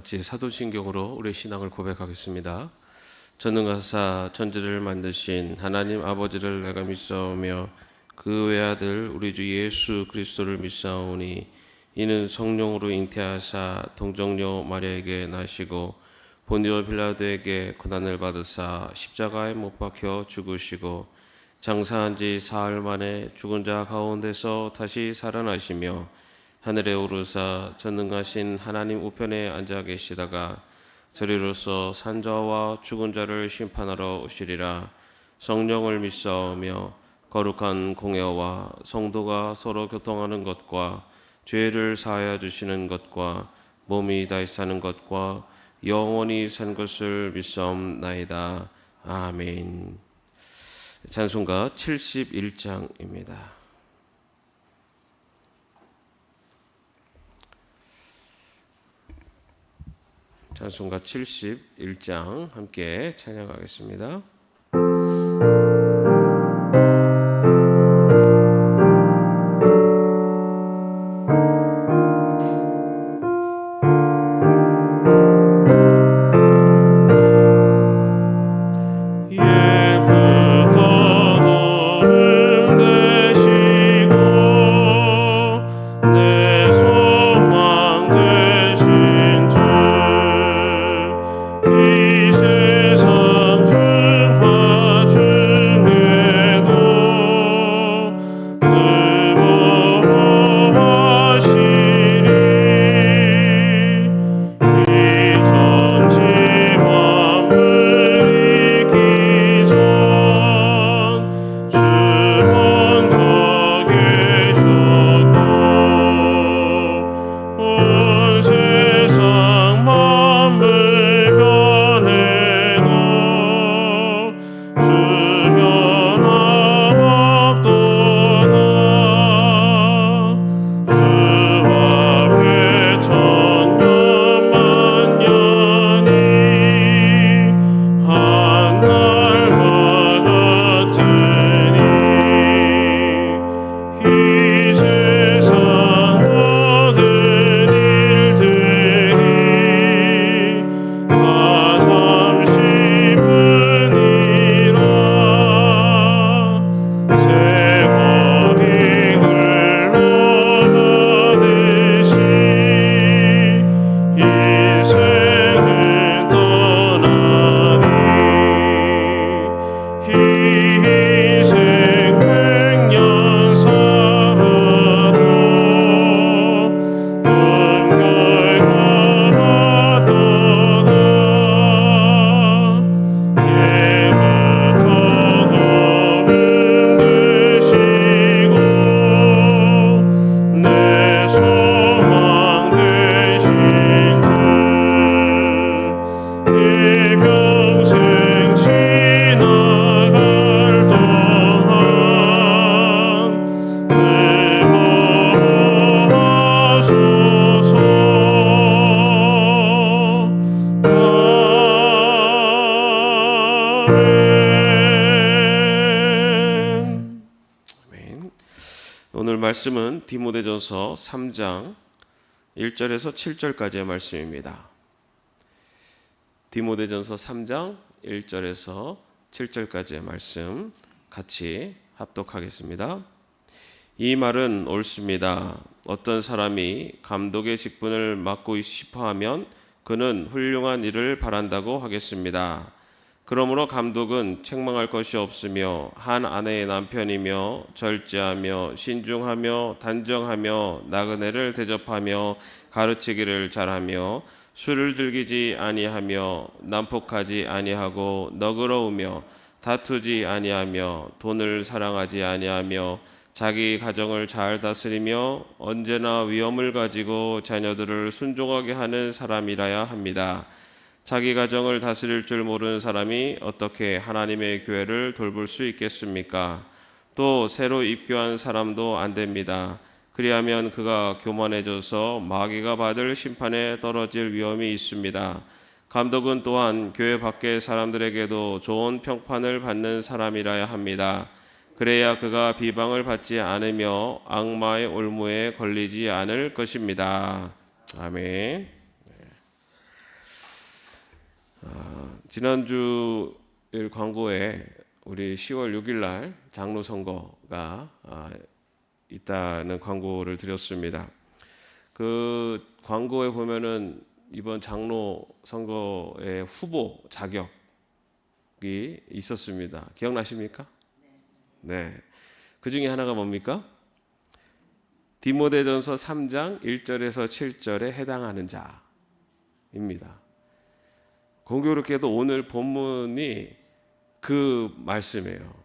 같이 사도신경으로 우리 신앙을 고백하겠습니다. 전능하사 천지를 만드신 하나님 아버지를 내가 믿사오며 그 외아들 우리 주 예수 그리스도를 믿사오니 이는 성령으로 잉태하사 동정녀 마리아에게 나시고 본디오 빌라도에게 고난을 받으사 십자가에 못 박혀 죽으시고 장사한 지 사흘 만에 죽은 자 가운데서 다시 살아나시며 하늘에 오르사 전능하신 하나님 우편에 앉아 계시다가 저리로서 산자와 죽은 자를 심판하러 오시리라. 성령을 믿사오며 거룩한 공예와 성도가 서로 교통하는 것과 죄를 사하여 주시는 것과 몸이 다시 사는 것과 영원히 산 것을 믿사옵나이다. 아멘. 찬송가 71장입니다. 찬송가 71장 함께 찬양하겠습니다. 오늘 말씀은 디모데전서 3장 1절에서 7절까지의 말씀입니다. 디모데전서 3장 1절에서 7절까지의 말씀 같이 합독하겠습니다. 이 말은 옳습니다. 어떤 사람이 감독의 직분을 맡고 싶어하면 그는 훌륭한 일을 바란다고 하겠습니다. 그러므로 감독은 책망할 것이 없으며 한 아내의 남편이며 절제하며 신중하며 단정하며 나그네를 대접하며 가르치기를 잘하며 술을 즐기지 아니하며 난폭하지 아니하고 너그러우며 다투지 아니하며 돈을 사랑하지 아니하며 자기 가정을 잘 다스리며 언제나 위엄을 가지고 자녀들을 순종하게 하는 사람이라야 합니다. 자기 가정을 다스릴 줄 모르는 사람이 어떻게 하나님의 교회를 돌볼 수 있겠습니까? 또 새로 입교한 사람도 안 됩니다. 그리하면 그가 교만해져서 마귀가 받을 심판에 떨어질 위험이 있습니다. 감독은 또한 교회 밖의 사람들에게도 좋은 평판을 받는 사람이라야 합니다. 그래야 그가 비방을 받지 않으며 악마의 올무에 걸리지 않을 것입니다. 아멘. 지난주 일 광고에 우리 10월 6일 날 장로 선거가 있다는 광고를 드렸습니다. 그 광고에 보면은 이번 장로 선거의 후보 자격이 있었습니다. 기억나십니까? 네. 그 중에 하나가 뭡니까? 디모데전서 3장 1절에서 7절에 해당하는 자입니다. 공교롭게도 오늘 본문이 그 말씀이에요.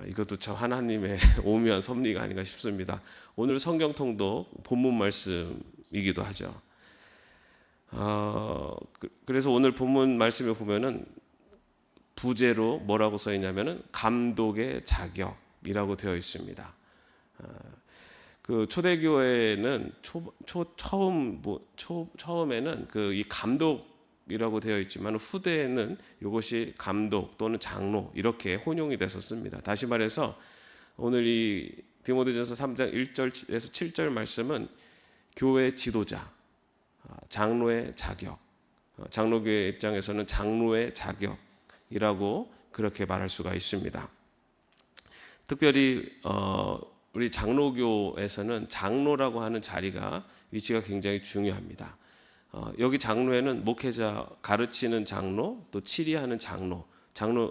이것도 참 하나님의 오묘한 섭리가 아닌가 싶습니다. 오늘 성경통독 본문 말씀이기도 하죠. 그래서 오늘 본문 말씀에 보면은 부제로 뭐라고 써 있냐면은 감독의 자격이라고 되어 있습니다. 그 초대교회는 처음에는 그 이 감독이라고 되어 있지만 후대에는 이것이 감독 또는 장로 이렇게 혼용이 됐었습니다. 다시 말해서 오늘 이 디모데전서 3장 1절에서 7절 말씀은 교회 지도자, 장로의 자격, 장로교회 입장에서는 장로의 자격이라고 그렇게 말할 수가 있습니다. 특별히 우리 장로교에서는 장로라고 하는 자리가 위치가 굉장히 중요합니다. 여기 장로에는 목회자 가르치는 장로, 또 치리하는 장로,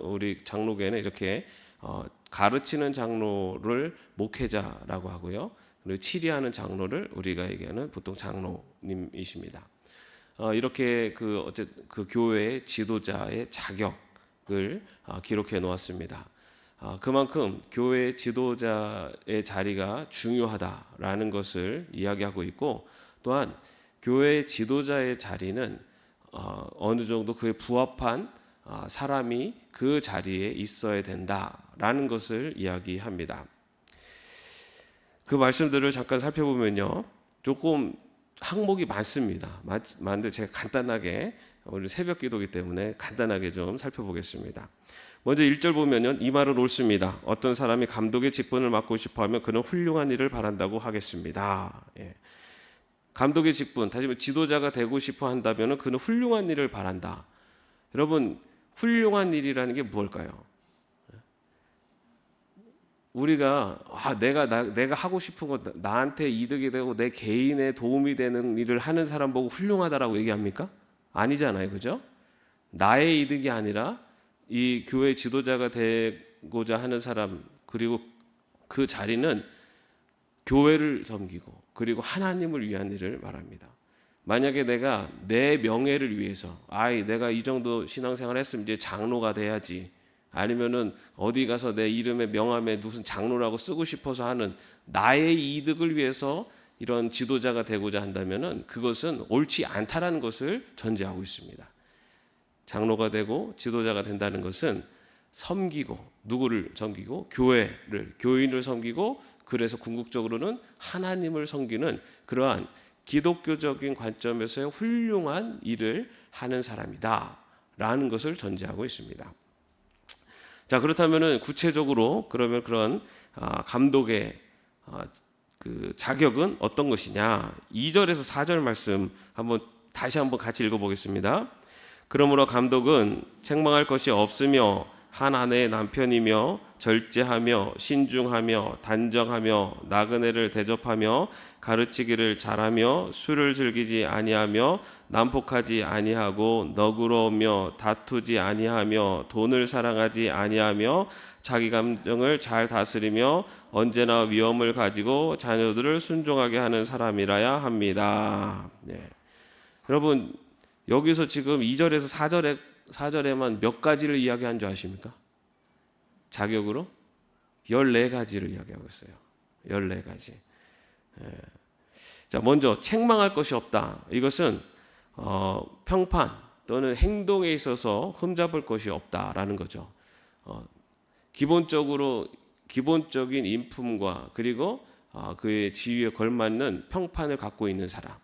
우리 장로교회는 이렇게 가르치는 장로를 목회자라고 하고요. 그리고 치리하는 장로를 우리가 얘기하는 보통 장로님이십니다. 이렇게 그 교회의 지도자의 자격을 기록해 놓았습니다. 그만큼 교회 지도자의 자리가 중요하다라는 것을 이야기하고 있고, 또한 교회 지도자의 자리는 어느 정도 그에 부합한 사람이 그 자리에 있어야 된다라는 것을 이야기합니다. 그 말씀들을 잠깐 살펴보면요, 조금 항목이 많습니다. 많은데 제가 간단하게, 오늘 새벽 기도이기 때문에 간단하게 좀 살펴보겠습니다. 먼저 1절 보면요, 이 말은 옳습니다. 어떤 사람이 감독의 직분을 맡고 싶어하면 그는 훌륭한 일을 바란다고 하겠습니다. 예. 감독의 직분, 다시 말해 지도자가 되고 싶어 한다면 그는 훌륭한 일을 바란다. 여러분, 훌륭한 일이라는 게 무엇일까요? 우리가 내가 하고 싶은 거, 나한테 이득이 되고 내 개인에 도움이 되는 일을 하는 사람 보고 훌륭하다라고 얘기합니까? 아니잖아요, 그죠? 나의 이득이 아니라 이 교회 지도자가 되고자 하는 사람, 그리고 그 자리는 교회를 섬기고 그리고 하나님을 위한 일을 말합니다. 만약에 내가 내 명예를 위해서 내가 이 정도 신앙생활 했으면 이제 장로가 돼야지, 아니면은 어디 가서 내 이름에 명함에 무슨 장로라고 쓰고 싶어서 하는 나의 이득을 위해서 이런 지도자가 되고자 한다면은 그것은 옳지 않다라는 것을 전제하고 있습니다. 장로가 되고 지도자가 된다는 것은 섬기고, 누구를 섬기고? 교인을 섬기고, 그래서 궁극적으로는 하나님을 섬기는 그러한 기독교적인 관점에서의 훌륭한 일을 하는 사람이다 라는 것을 전제하고 있습니다. 자, 그렇다면은 구체적으로 그러면 그런 감독의 그 자격은 어떤 것이냐? 2절에서 4절 말씀 다시 한번 같이 읽어보겠습니다. 그러므로 감독은 책망할 것이 없으며 한 아내의 남편이며 절제하며 신중하며 단정하며 나그네를 대접하며 가르치기를 잘하며 술을 즐기지 아니하며 난폭하지 아니하고 너그러우며 다투지 아니하며 돈을 사랑하지 아니하며 자기 감정을 잘 다스리며 언제나 위엄을 가지고 자녀들을 순종하게 하는 사람이라야 합니다. 네. 여러분, 여기서 지금 2절에서 4절에만 몇 가지를 이야기한 줄 아십니까? 자격으로 14가지를 이야기하고 있어요. 14가지. 예. 자, 먼저 책망할 것이 없다. 이것은 평판 또는 행동에 있어서 흠잡을 것이 없다라는 거죠. 기본적인 인품과 그리고 그의 지위에 걸맞는 평판을 갖고 있는 사람.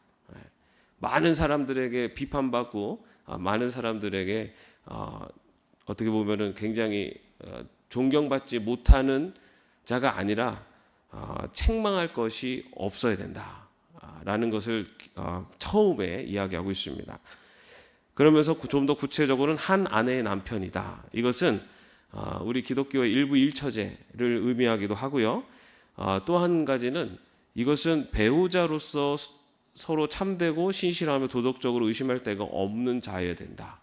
많은 사람들에게 비판받고 많은 사람들에게 어떻게 보면은 굉장히 존경받지 못하는 자가 아니라 책망할 것이 없어야 된다라는 것을 처음에 이야기하고 있습니다. 그러면서 좀 더 구체적으로는 한 아내의 남편이다. 이것은 우리 기독교의 일부 일처제를 의미하기도 하고요. 또 한 가지는 이것은 배우자로서 서로 참되고 신실하며 도덕적으로 의심할 데가 없는 자여야 된다.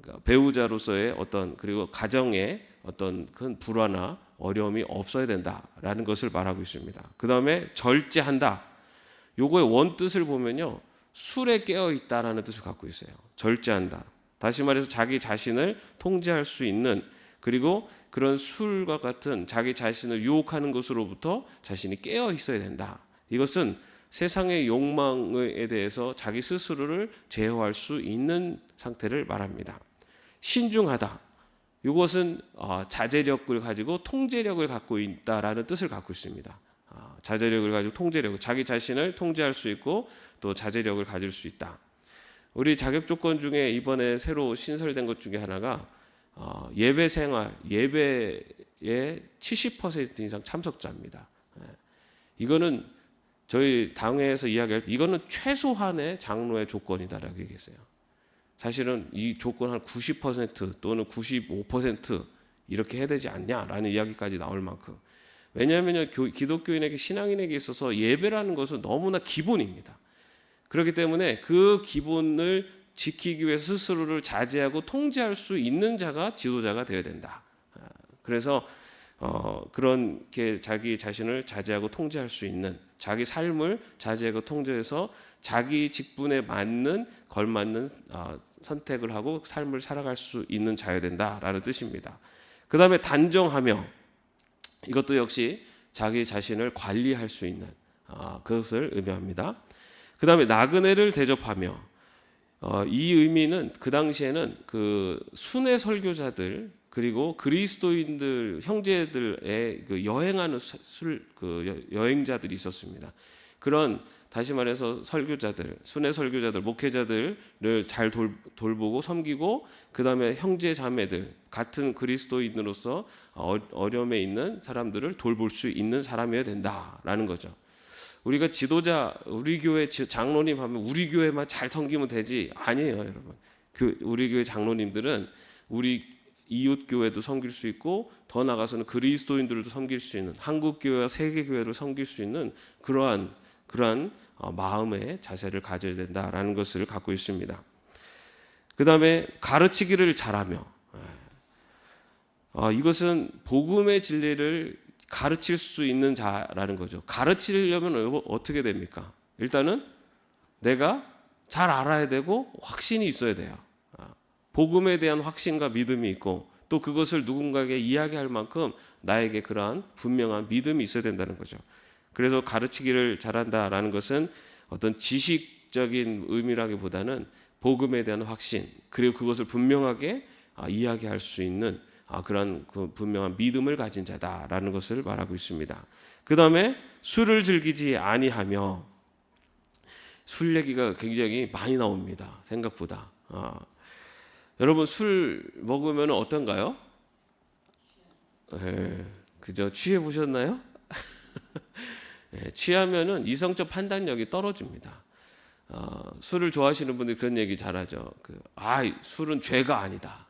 그러니까 배우자로서의 어떤 그리고 가정에 어떤 큰 불화나 어려움이 없어야 된다라는 것을 말하고 있습니다. 그 다음에 절제한다. 요거의 원뜻을 보면요, 술에 깨어 있다라는 뜻을 갖고 있어요. 절제한다. 다시 말해서 자기 자신을 통제할 수 있는, 그리고 그런 술과 같은 자기 자신을 유혹하는 것으로부터 자신이 깨어 있어야 된다. 이것은 세상의 욕망에 대해서 자기 스스로를 제어할 수 있는 상태를 말합니다. 신중하다. 이것은 자제력을 가지고 통제력을 갖고 있다라는 뜻을 갖고 있습니다. 자제력을 가지고 통제력, 자기 자신을 통제할 수 있고 또 자제력을 가질 수 있다. 우리 자격 조건 중에 이번에 새로 신설된 것 중에 하나가 예배 생활, 예배의 70% 이상 참석자입니다. 이거는 저희 당회에서 이야기할 때 이거는 최소한의 장로의 조건이다라고 얘기했어요. 사실은 이 조건 한 90% 또는 95% 이렇게 해야 되지 않냐라는 이야기까지 나올 만큼, 왜냐하면 기독교인에게, 신앙인에게 있어서 예배라는 것은 너무나 기본입니다. 그렇기 때문에 그 기본을 지키기 위해 스스로를 자제하고 통제할 수 있는 자가 지도자가 되어야 된다. 그래서 그렇게 자기 자신을 자제하고 통제할 수 있는, 자기 삶을 자제하고 통제해서 자기 직분에 맞는, 걸맞는 선택을 하고 삶을 살아갈 수 있는 자여야 된다라는 뜻입니다. 그 다음에 단정하며, 이것도 역시 자기 자신을 관리할 수 있는 그것을 의미합니다. 그 다음에 나그네를 대접하며, 이 의미는 그 당시에는 그 순회 설교자들 그리고 그리스도인들 형제들의 그 여행하는 여행자들이 있었습니다. 그런, 다시 말해서 설교자들, 순회 설교자들, 목회자들을 잘 돌보고 섬기고, 그 다음에 형제 자매들, 같은 그리스도인으로서 어려움에 있는 사람들을 돌볼 수 있는 사람이어야 된다라는 거죠. 우리가 지도자, 우리 교회 장로님 하면 우리 교회만 잘 섬기면 되지, 아니에요, 여러분. 우리 교회 장로님들은 우리 이웃 교회도 섬길 수 있고, 더 나아가서는 그리스도인들도 섬길 수 있는, 한국 교회와 세계 교회를 섬길 수 있는 그러한 마음의 자세를 가져야 된다라는 것을 갖고 있습니다. 그 다음에 가르치기를 잘하며, 이것은 복음의 진리를 가르칠 수 있는 자라는 거죠. 가르치려면 어떻게 됩니까? 일단은 내가 잘 알아야 되고 확신이 있어야 돼요. 복음에 대한 확신과 믿음이 있고, 또 그것을 누군가에게 이야기할 만큼 나에게 그러한 분명한 믿음이 있어야 된다는 거죠. 그래서 가르치기를 잘한다라는 것은 어떤 지식적인 의미라기보다는 복음에 대한 확신, 그리고 그것을 분명하게 이야기할 수 있는 그런 그 분명한 믿음을 가진 자다라는 것을 말하고 있습니다. 그 다음에 술을 즐기지 아니하며, 술 얘기가 굉장히 많이 나옵니다. 생각보다. 여러분 술 먹으면 어떤가요? 그죠? 취해 보셨나요? 취하면은 이성적 판단력이 떨어집니다. 술을 좋아하시는 분들이 그런 얘기 잘하죠. 술은 죄가 아니다.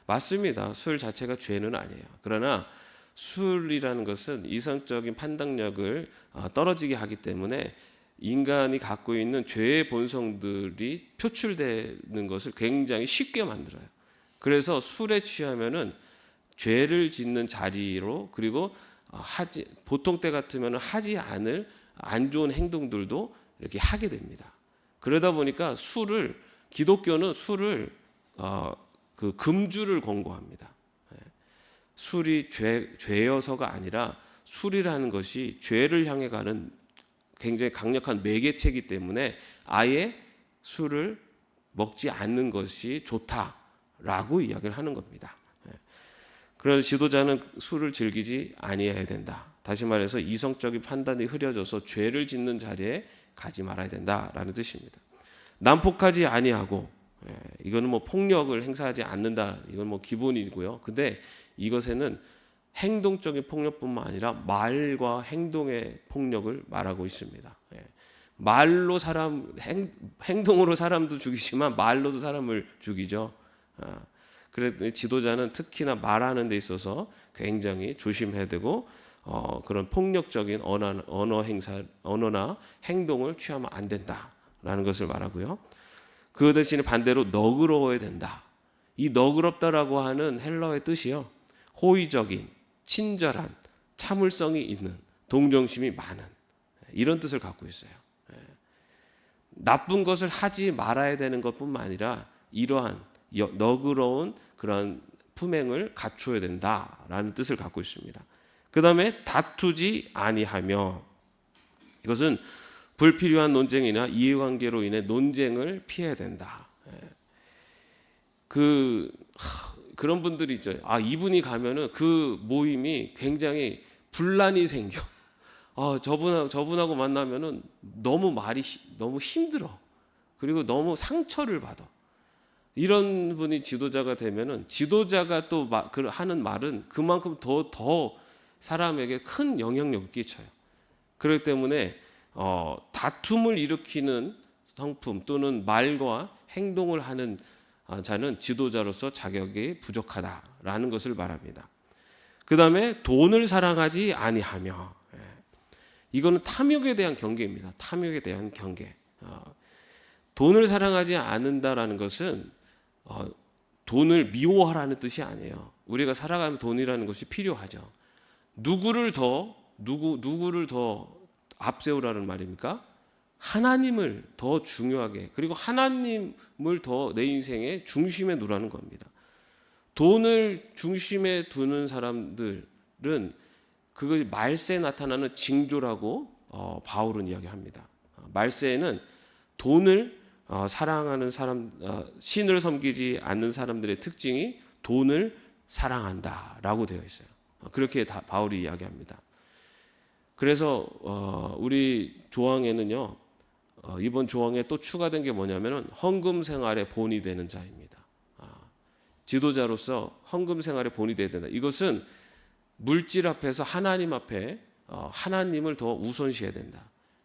맞습니다. 술 자체가 죄는 아니에요. 그러나 술이라는 것은 이성적인 판단력을 떨어지게 하기 때문에 인간이 갖고 있는 죄의 본성들이 표출되는 것을 굉장히 쉽게 만들어요. 그래서 술에 취하면은 죄를 짓는 자리로, 그리고 보통 때 같으면 하지 않을 안 좋은 행동들도 이렇게 하게 됩니다. 그러다 보니까 기독교는 술을 그 금주를 권고합니다. 술이 죄여서가 아니라, 술이라는 것이 죄를 향해 가는 굉장히 강력한 매개체이기 때문에 아예 술을 먹지 않는 것이 좋다라고 이야기를 하는 겁니다. 그래서 지도자는 술을 즐기지 아니해야 된다. 다시 말해서 이성적인 판단이 흐려져서 죄를 짓는 자리에 가지 말아야 된다라는 뜻입니다. 난폭하지 아니하고, 이거는 뭐 폭력을 행사하지 않는다, 이건 뭐 기본이고요. 근데 이것에는 행동적인 폭력뿐만 아니라 말과 행동의 폭력을 말하고 있습니다. 말로 행동으로 사람도 죽이지만 말로도 사람을 죽이죠. 그래서 지도자는 특히나 말하는 데 있어서 굉장히 조심해야 되고 그런 폭력적인 언어나 행동을 취하면 안 된다라는 것을 말하고요. 그 대신에 반대로 너그러워야 된다. 이 너그럽다라고 하는 헬라어의 뜻이요, 호의적인, 친절한, 참을성이 있는, 동정심이 많은, 이런 뜻을 갖고 있어요. 나쁜 것을 하지 말아야 되는 것뿐만 아니라 이러한 너그러운 그런 품행을 갖추어야 된다라는 뜻을 갖고 있습니다. 그 다음에 다투지 아니하며, 이것은 불필요한 논쟁이나 이해관계로 인해 논쟁을 피해야 된다. 그런 분들이 있죠. 이분이 가면은 그 모임이 굉장히 분란이 생겨. 저분하고 만나면은 너무 너무 힘들어. 그리고 너무 상처를 받아. 이런 분이 지도자가 되면은, 지도자가 또 하는 말은 그만큼 더 사람에게 큰 영향력을 끼쳐요. 그렇기 때문에 다툼을 일으키는 성품 또는 말과 행동을 하는 자는 지도자로서 자격이 부족하다라는 것을 말합니다. 그 다음에 돈을 사랑하지 아니하며, 이거는 탐욕에 대한 경계입니다. 탐욕에 대한 경계. 돈을 사랑하지 않는다라는 것은 돈을 미워하라는 뜻이 아니에요. 우리가 살아가면 돈이라는 것이 필요하죠. 누구를 더 앞세우라는 말입니까? 하나님을 더 중요하게, 그리고 하나님을 더 내 인생의 중심에 두라는 겁니다. 돈을 중심에 두는 사람들은 그걸 말세에 나타나는 징조라고 바울은 이야기합니다. 말세에는 돈을 사랑하는 사람, 신을 섬기지 않는 사람들의 특징이 돈을 사랑한다라고 되어 있어요. 그렇게 바울이 이야기합니다. 그래서 우리 조항에는요, 이번 조항에 또 추가된 게 뭐냐면은 헌금 생활의 본이 되는 자입니다. 지도자로서 헌금 생활의 본이 되어야 된다. 이것은 물질 앞에서 하나님 앞에 하나님을 더 우선시해야 된다.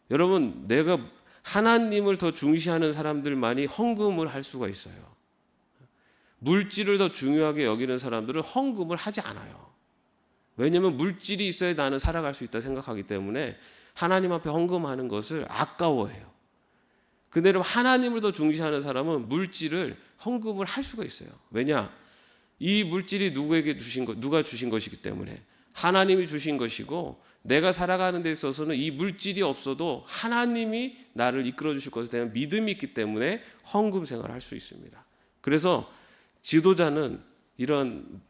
여러분, 내가 하나님을 더 중시하는 사람들만이 헌금을 할 수가 있어요. 물질을 더 중요하게 여기는 사람들은 헌금을 하지 않아요. 왜냐하면 물질이 있어야 나는 살아갈 수 있다 생각하기 때문에 하나님 앞에 헌금하는 것을 아까워해요. 근데 하나님을 더 중시하는 사람은 물질을 헌금을 할 수가 있어요. 왜냐? 이 물질이 누가 주신 것이기 때문에, 하나님이 주신 것이고, 내가 살아가는 데 있어서는 이 물질이 없어도 하나님이 나를 이끌어 주실 것에 대한 믿음이 있기 때문에 헌금 생활을 할 수 있습니다. 그래서 지도자는 이런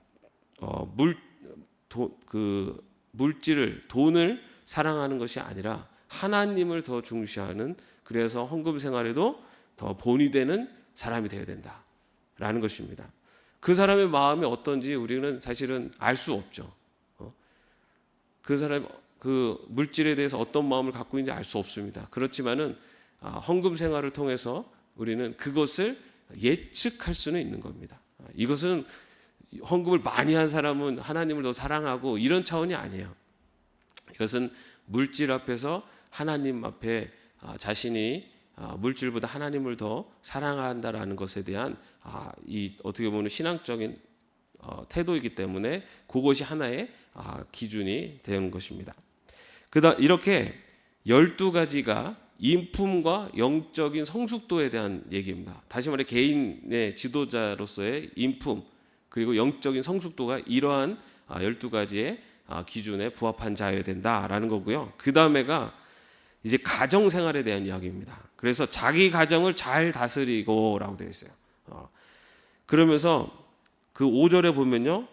물질을, 돈을 사랑하는 것이 아니라 하나님을 더 중시하는, 그래서 헌금 생활에도 더 본이 되는 사람이 되어야 된다라는 것입니다. 그 사람의 마음이 어떤지 우리는 사실은 알 수 없죠. 그 사람 그 물질에 대해서 어떤 마음을 갖고 있는지 알 수 없습니다. 그렇지만은 헌금 생활을 통해서 우리는 그것을 예측할 수는 있는 겁니다. 이것은 헌금을 많이 한 사람은 하나님을 더 사랑하고 이런 차원이 아니에요. 이것은 물질 앞에서 하나님 앞에 자신이 물질보다 하나님을 더 사랑한다라는 것에 대한 이 어떻게 보면 신앙적인 태도이기 때문에 그것이 하나의 기준이 되는 것입니다. 이렇게 12가지가 인품과 영적인 성숙도에 대한 얘기입니다. 다시 말해 개인의 지도자로서의 인품 그리고 영적인 성숙도가 이러한 12가지의 기준에 부합한 자여야 된다라는 거고요. 그 다음에가 이제 가정 생활에 대한 이야기입니다. 그래서 자기 가정을 잘 다스리고라고 되어 있어요. 그러면서 그 5절에 보면요,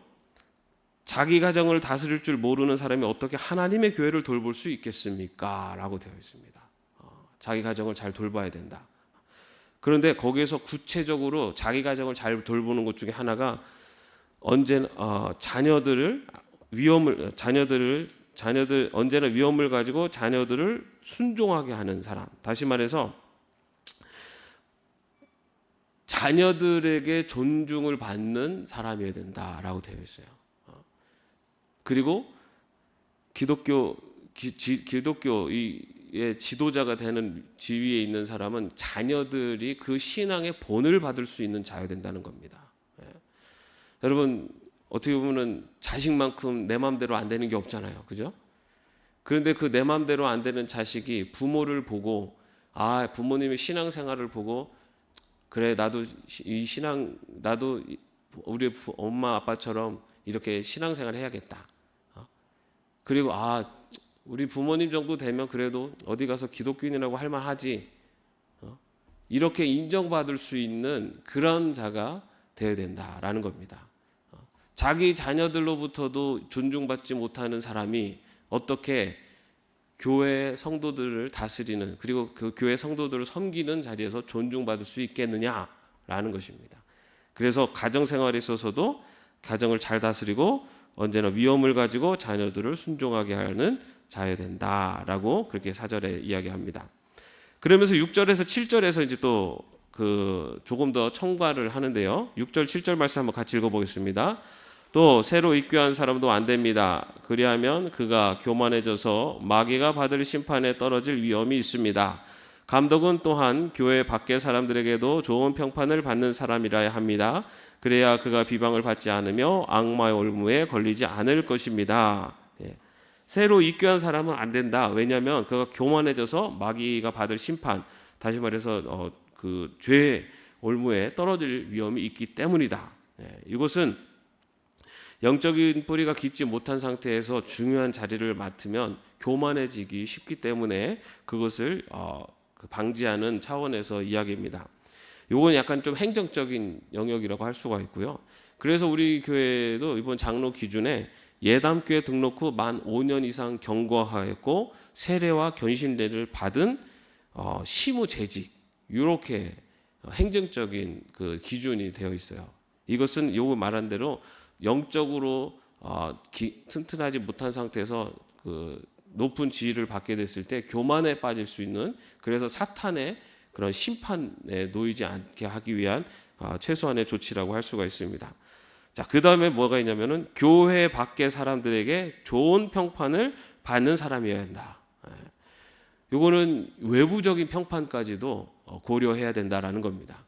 자기 가정을 다스릴 줄 모르는 사람이 어떻게 하나님의 교회를 돌볼 수 있겠습니까? 라고 되어 있습니다. 자기 가정을 잘 돌봐야 된다. 그런데 거기에서 구체적으로 자기 가정을 잘 돌보는 것 중에 하나가 언제나 자녀들 언제나 위험을 가지고 자녀들을 순종하게 하는 사람. 다시 말해서 자녀들에게 존중을 받는 사람이어야 된다라고 되어 있어요. 그리고 기독교 교회의 지도자가 되는 지위에 있는 사람은 자녀들이 그 신앙의 본을 받을 수 있는 자여야 된다는 겁니다. 예. 여러분 어떻게 보면은 자식만큼 내 마음대로 안 되는 게 없잖아요, 그죠? 그런데 그 내 마음대로 안 되는 자식이 부모를 보고 부모님의 신앙생활을 보고 그래 나도 나도 우리 엄마 아빠처럼 이렇게 신앙생활 해야겠다. 그리고 우리 부모님 정도 되면 그래도 어디 가서 기독교인이라고 할 만하지. 이렇게 인정받을 수 있는 그런 자가 되어야 된다라는 겁니다. 자기 자녀들로부터도 존중받지 못하는 사람이 어떻게 교회 성도들을 다스리는 그리고 그 교회 성도들을 섬기는 자리에서 존중받을 수 있겠느냐라는 것입니다. 그래서 가정생활에 있어서도 가정을 잘 다스리고 언제나 위엄을 가지고 자녀들을 순종하게 하는 자여야 된다라고 그렇게 4절에 이야기합니다. 그러면서 6절에서 7절에서 이제 또 조금 더 첨가를 하는데요. 6절 7절 말씀 한번 같이 읽어보겠습니다. 또 새로 입교한 사람도 안 됩니다. 그리하면 그가 교만해져서 마귀가 받을 심판에 떨어질 위험이 있습니다. 감독은 또한 교회 밖의 사람들에게도 좋은 평판을 받는 사람이라야 합니다. 그래야 그가 비방을 받지 않으며 악마의 올무에 걸리지 않을 것입니다. 새로 입교한 사람은 안 된다. 왜냐하면 그가 교만해져서 마귀가 받을 심판, 다시 말해서 그 죄의 올무에 떨어질 위험이 있기 때문이다. 이것은 영적인 뿌리가 깊지 못한 상태에서 중요한 자리를 맡으면 교만해지기 쉽기 때문에 그것을 방지하는 차원에서 이야기입니다. 이건 약간 좀 행정적인 영역이라고 할 수가 있고요. 그래서 우리 교회도 이번 장로 기준에 예담교회 등록 후 만 5년 이상 경과하였고 세례와 견신례를 받은 시무재직 이렇게 행정적인 그 기준이 되어 있어요. 이것은 요거 말한 대로 영적으로 튼튼하지 못한 상태에서 그 높은 지위를 받게 됐을 때 교만에 빠질 수 있는 그래서 사탄의 그런 심판에 놓이지 않게 하기 위한 최소한의 조치라고 할 수가 있습니다. 자, 그 다음에 뭐가 있냐면은 교회 밖의 사람들에게 좋은 평판을 받는 사람이어야 한다. 요거는 외부적인 평판까지도 고려해야 된다라는 겁니다.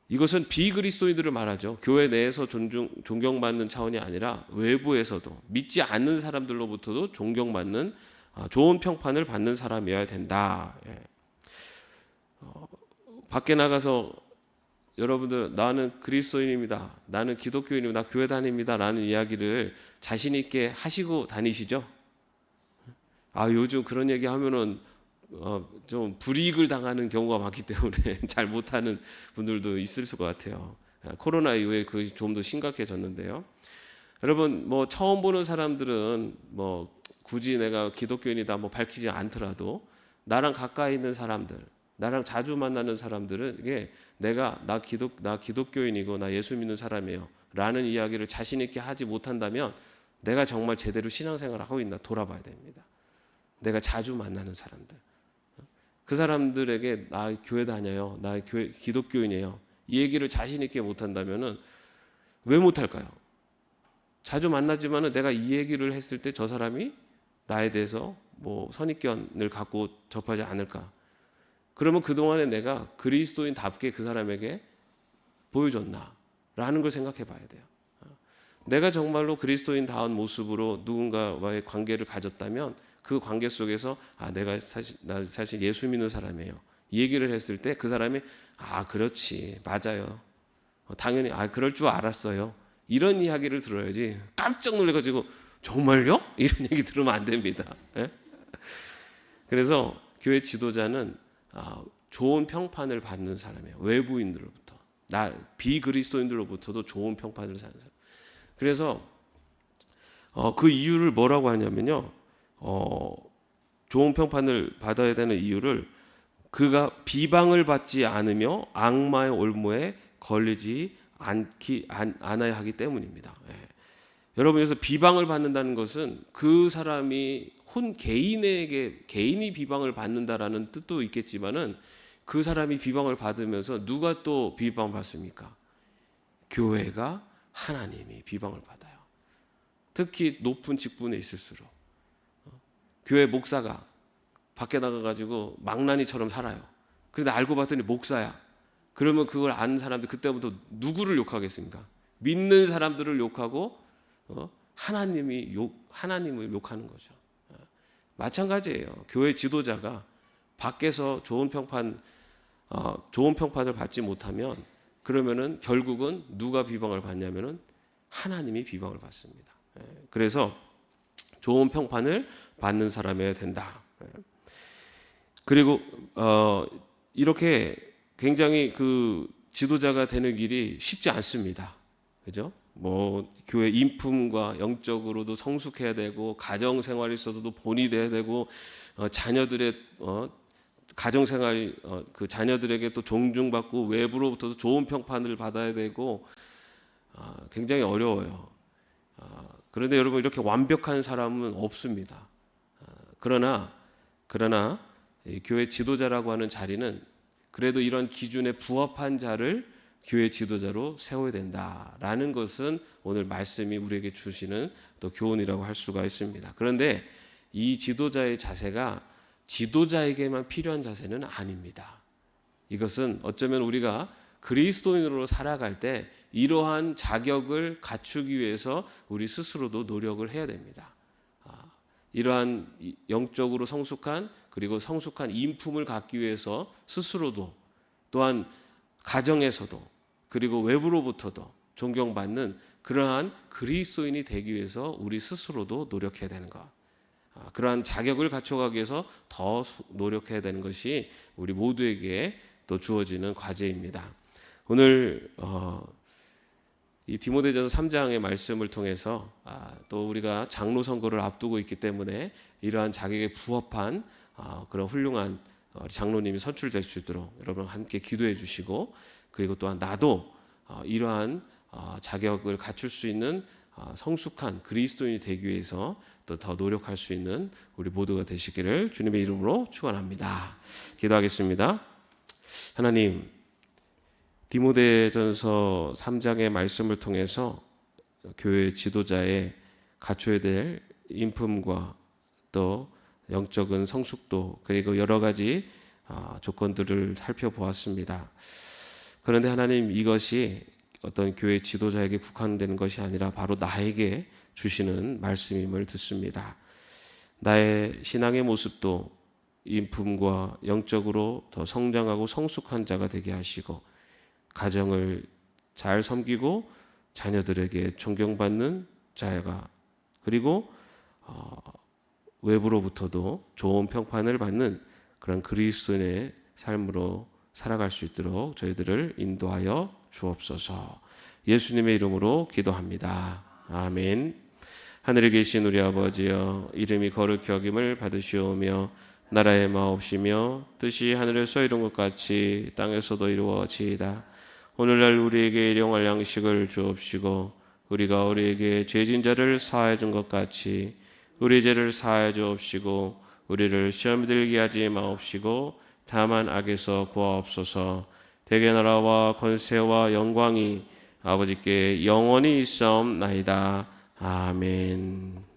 이것은 비그리스도인들을 말하죠. 교회 내에서 존경받는 차원이 아니라 외부에서도 믿지 않는 사람들로부터도 존경받는 좋은 평판을 받는 사람이어야 된다. 밖에 나가서 여러분들 나는 그리스도인입니다. 나는 기독교인입니다. 나 교회 다닙니다. 라는 이야기를 자신 있게 하시고 다니시죠? 요즘 그런 얘기 하면은 좀 불이익을 당하는 경우가 많기 때문에 잘 못하는 분들도 있을 것 같아요. 코로나 이후에 그것이 좀 더 심각해졌는데요. 여러분 뭐 처음 보는 사람들은 뭐 굳이 내가 기독교인이다 뭐 밝히지 않더라도 나랑 가까이 있는 사람들, 나랑 자주 만나는 사람들은 이게 나 기독교인이고 나 예수 믿는 사람이에요 라는 이야기를 자신 있게 하지 못한다면 내가 정말 제대로 신앙생활을 하고 있나 돌아봐야 됩니다. 내가 자주 만나는 사람들, 그 사람들에게 나 교회 다녀요, 나 기독교인이에요 이 얘기를 자신 있게 못한다면은 왜 못할까요? 자주 만나지만은 내가 이 얘기를 했을 때 저 사람이 나에 대해서 뭐 선입견을 갖고 접하지 않을까? 그러면 그동안에 내가 그리스도인답게 그 사람에게 보여줬나라는 걸 생각해 봐야 돼요. 내가 정말로 그리스도인다운 모습으로 누군가와의 관계를 가졌다면 그 관계 속에서 내가 사실 예수 믿는 사람이에요 이 얘기를 했을 때 그 사람이 그렇지 맞아요 당연히 그럴 줄 알았어요 이런 이야기를 들어야지 깜짝 놀래가지고 정말요? 이런 얘기 들으면 안 됩니다. 그래서 교회 지도자는 좋은 평판을 받는 사람이에요. 외부인들로부터 비그리스도인들로부터도 좋은 평판을 받는 사람. 그래서 그 이유를 뭐라고 하냐면요. 좋은 평판을 받아야 되는 이유를 그가 비방을 받지 않으며 악마의 올무에 걸리지 않아야 하기 때문입니다. 여러분 그래서 비방을 받는다는 것은 그 사람이 개인이 비방을 받는다라는 뜻도 있겠지만은 그 사람이 비방을 받으면서 누가 또 비방을 받습니까? 교회가 하나님이 비방을 받아요. 특히 높은 직분에 있을수록 교회 목사가 밖에 나가가지고 망나니처럼 살아요. 그런데 알고 봤더니 목사야. 그러면 그걸 아는 사람들 그때부터 누구를 욕하겠습니까? 믿는 사람들을 욕하고 하나님을 욕하는 거죠. 마찬가지예요. 교회 지도자가 밖에서 좋은 평판을 받지 못하면 그러면은 결국은 누가 비방을 받냐면은 하나님이 비방을 받습니다. 그래서 좋은 평판을 받는 사람이어야 된다. 그리고 이렇게 굉장히 그 지도자가 되는 길이 쉽지 않습니다. 그죠? 뭐 교회 인품과 영적으로도 성숙해야 되고 가정 생활에서도 본이 돼야 되고 자녀들의 가정 생활 그 자녀들에게 또 존중받고 외부로부터도 좋은 평판을 받아야 되고 굉장히 어려워요. 그런데 여러분 이렇게 완벽한 사람은 없습니다. 그러나 이 교회 지도자라고 하는 자리는 그래도 이런 기준에 부합한 자를 교회 지도자로 세워야 된다라는 것은 오늘 말씀이 우리에게 주시는 또 교훈이라고 할 수가 있습니다. 그런데 이 지도자의 자세가 지도자에게만 필요한 자세는 아닙니다. 이것은 어쩌면 우리가 그리스도인으로 살아갈 때 이러한 자격을 갖추기 위해서 우리 스스로도 노력을 해야 됩니다. 이러한 영적으로 성숙한 그리고 성숙한 인품을 갖기 위해서 스스로도 또한 가정에서도 그리고 외부로부터도 존경받는 그러한 그리스도인이 되기 위해서 우리 스스로도 노력해야 되는 것. 그러한 자격을 갖춰가기 위해서 더 노력해야 되는 것이 우리 모두에게 또 주어지는 과제입니다. 오늘 이 디모데전서 3장의 말씀을 통해서 또 우리가 장로 선거를 앞두고 있기 때문에 이러한 자격에 부합한 그런 훌륭한 장로님이 선출될 수 있도록 여러분 함께 기도해 주시고 그리고 또한 나도 이러한 자격을 갖출 수 있는 성숙한 그리스도인이 되기 위해서 또 더 노력할 수 있는 우리 모두가 되시기를 주님의 이름으로 축원합니다. 기도하겠습니다. 하나님, 디모데전서 3장의 말씀을 통해서 교회 지도자의 갖춰야 될 인품과 또 영적인 성숙도 그리고 여러 가지 조건들을 살펴보았습니다. 그런데 하나님, 이것이 어떤 교회 지도자에게 국한되는 것이 아니라 바로 나에게 주시는 말씀임을 듣습니다. 나의 신앙의 모습도 인품과 영적으로 더 성장하고 성숙한 자가 되게 하시고 가정을 잘 섬기고 자녀들에게 존경받는 자가 그리고 외부로부터도 좋은 평판을 받는 그런 그리스도인의 삶으로 살아갈 수 있도록 저희들을 인도하여 주옵소서. 예수님의 이름으로 기도합니다. 아멘. 하늘에 계신 우리 아버지여, 이름이 거룩히 여김을 받으시오며 나라의 마옵시며 뜻이 하늘에서 이룬 것 같이 땅에서도 이루어지이다. 오늘날 우리에게 일용할 양식을 주옵시고 우리가 우리에게 죄진 자를 사하여 준 것 같이 우리 죄를 사하여 주옵시고 우리를 시험에 들게 하지 마옵시고 다만 악에서 구하옵소서. 대개 나라와 권세와 영광이 아버지께 영원히 있사옵나이다. 아멘.